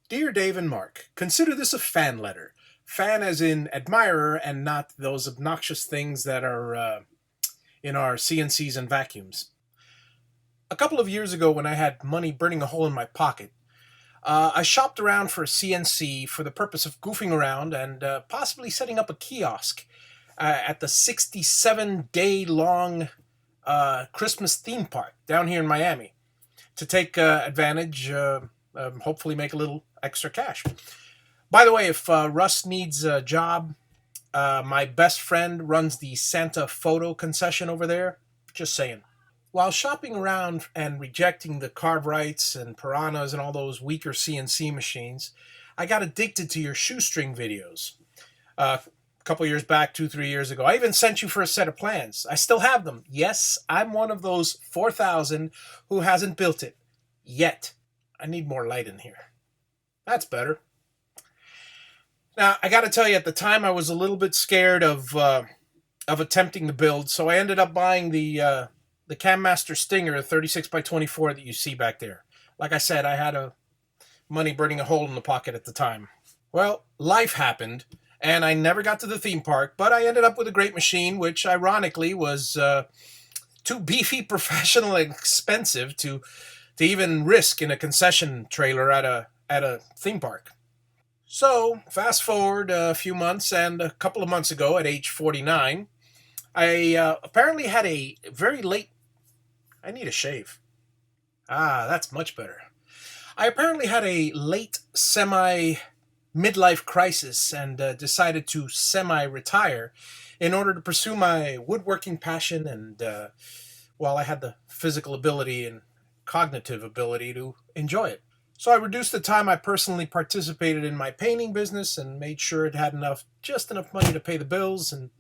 Dear Dave and Mark, consider this a fan letter. Fan as in admirer and not those obnoxious things that are in our CNCs and vacuums. A couple of years ago, when I had money burning a hole in my pocket, I shopped around for a CNC for the purpose of goofing around and possibly setting up a kiosk at the 67-day long Christmas theme park down here in Miami to take advantage, hopefully make a little extra cash. By the way, if Russ needs a job, my best friend runs the Santa Photo concession over there. Just saying. While shopping around and rejecting the carve rights and piranhas and all those weaker CNC machines, I got addicted to your shoestring videos. A couple years back, 2, 3 years ago, I even sent you for a set of plans. I still have them. Yes, I'm one of those 4,000 who hasn't built it yet. I need more light in here. That's better. Now, I got to tell you, at the time, I was a little bit scared of attempting to build, so I ended up buying the Cam Master Stinger 36 by 24 that you see back there. Like I said, I had money burning a hole in the pocket at the time. Well, life happened, and I never got to the theme park, but I ended up with a great machine, which ironically was too beefy, professional, and expensive to even risk in a concession trailer at a theme park. So, fast forward a few months, and a couple of months ago, at age 49, I apparently had a very late. I need a shave. Ah, that's much better. I apparently had a late semi midlife crisis and decided to semi retire in order to pursue my woodworking passion and, while I had the physical ability and cognitive ability to enjoy it. So I reduced the time I personally participated in my painting business and made sure it had just enough money to pay the bills. And,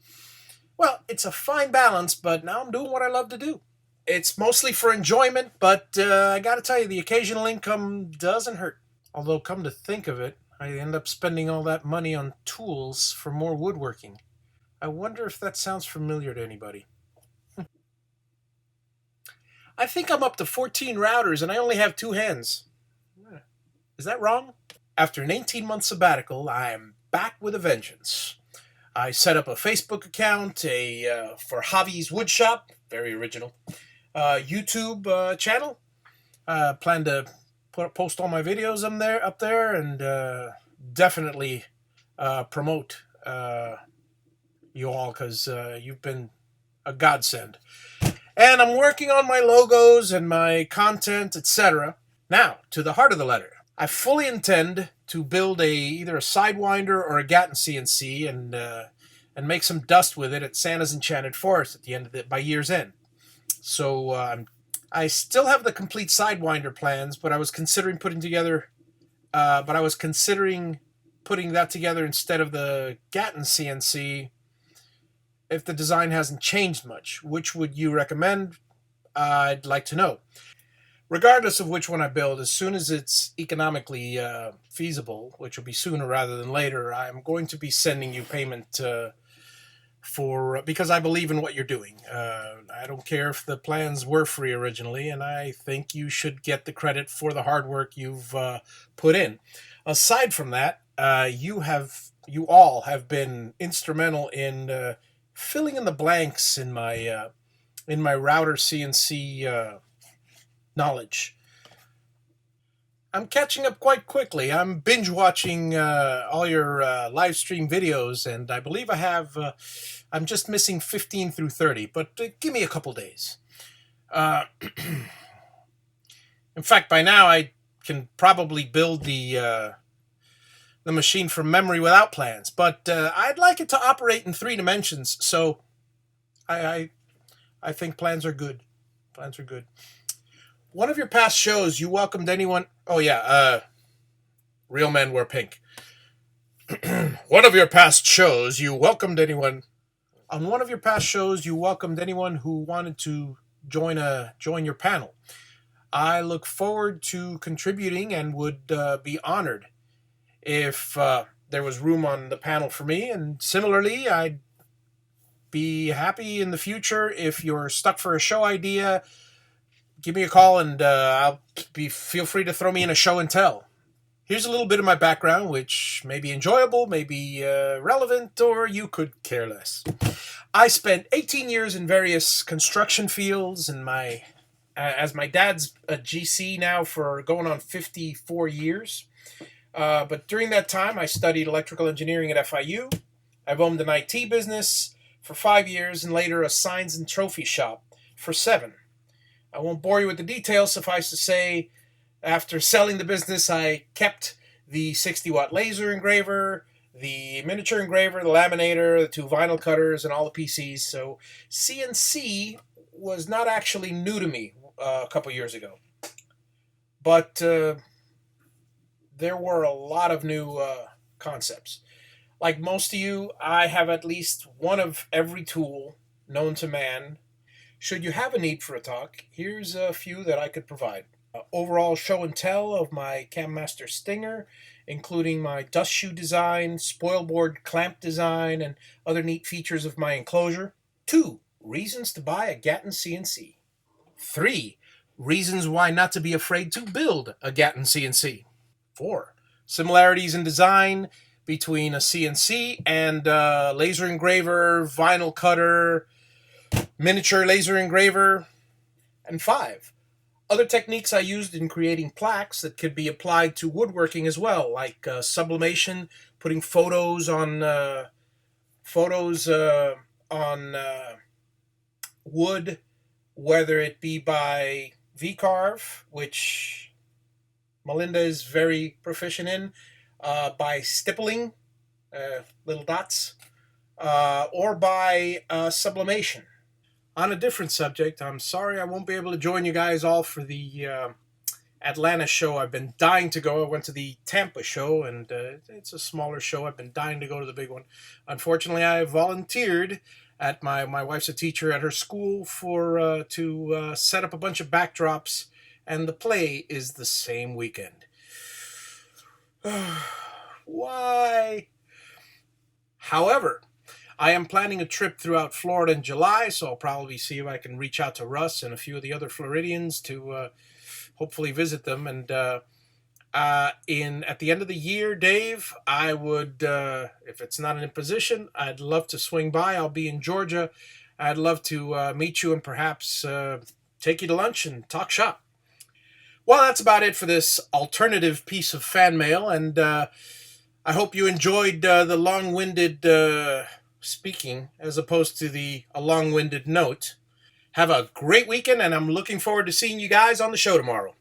well, it's a fine balance, but now I'm doing what I love to do. It's mostly for enjoyment, but I gotta tell you, the occasional income doesn't hurt. Although, come to think of it, I end up spending all that money on tools for more woodworking. I wonder if that sounds familiar to anybody. I think I'm up to 14 routers and I only have two hands. Is that wrong? After an 18-month sabbatical, I am back with a vengeance. I set up a Facebook account, for Javi's Woodshop, very original. YouTube channel. Plan to post all my videos up there, and definitely promote you all because you've been a godsend. And I'm working on my logos and my content, etc. Now, to the heart of the letter. I fully intend to build either a Sidewinder or a Gatton CNC and make some dust with it at Santa's Enchanted Forest at the end of by year's end. So I still have the complete Sidewinder plans, but I was considering putting that together instead of the Gatton CNC. If the design hasn't changed much, which would you recommend? I'd like to know. Regardless of which one I build, as soon as it's economically feasible, which will be sooner rather than later, I'm going to be sending you payment because I believe in what you're doing. I don't care if the plans were free originally, and I think you should get the credit for the hard work you've put in. Aside from that, you all have been instrumental in filling in the blanks in my router CNC knowledge. I'm catching up quite quickly. I'm binge watching all your live stream videos, and I believe I'm just missing 15 through 30, but give me a couple days. In fact, by now I can probably build the machine from memory without plans, but I'd like it to operate in 3 dimensions, so I think plans are good. Plans are good. One of your past shows, you welcomed anyone. Oh, yeah, Real Men Wear Pink. One of your past shows, you welcomed anyone. On one of your past shows, you welcomed anyone who wanted to join your panel. I look forward to contributing and would be honored if there was room on the panel for me. And similarly, I'd be happy in the future if you're stuck for a show idea. Give me a call and feel free to throw me in a show and tell. Here's a little bit of my background, which may be enjoyable, may be relevant, or you could care less. I spent 18 years in various construction fields, and as my dad's a GC now for going on 54 years. But during that time, I studied electrical engineering at FIU. I've owned an IT business for 5 years and later a signs and trophy shop for 7. I won't bore you with the details. Suffice to say, after selling the business, I kept the 60-watt laser engraver, the miniature engraver, the laminator, the 2 vinyl cutters, and all the PCs. So CNC was not actually new to me a couple years ago. But there were a lot of new concepts. Like most of you, I have at least one of every tool known to man. Should you have a need for a talk, here's a few that I could provide. Overall show and tell of my Cam Master Stinger, including my dust shoe design, spoilboard clamp design, and other neat features of my enclosure. 2. Reasons to buy a Gatton CNC. 3. Reasons why not to be afraid to build a Gatton CNC. 4. Similarities in design between a CNC and a laser engraver, vinyl cutter, miniature laser engraver. And 5. Other techniques I used in creating plaques that could be applied to woodworking as well, like sublimation, putting photos on wood, whether it be by V-carve, which Melinda is very proficient in, by stippling, little dots, or by sublimation. On a different subject, I'm sorry I won't be able to join you guys all for the Atlanta show. I've been dying to go. I went to the Tampa show, and it's a smaller show. I've been dying to go to the big one. Unfortunately, I volunteered at my wife's a teacher at her school to set up a bunch of backdrops, and the play is the same weekend. Why? However, I am planning a trip throughout Florida in July, so I'll probably see if I can reach out to Russ and a few of the other Floridians to hopefully visit them. And at the end of the year, Dave, I would, if it's not an imposition, I'd love to swing by. I'll be in Georgia. I'd love to meet you and perhaps take you to lunch and talk shop. Well, that's about it for this alternative piece of fan mail, and I hope you enjoyed the long-winded speaking as opposed to a long-winded note. Have a great weekend, and I'm looking forward to seeing you guys on the show tomorrow.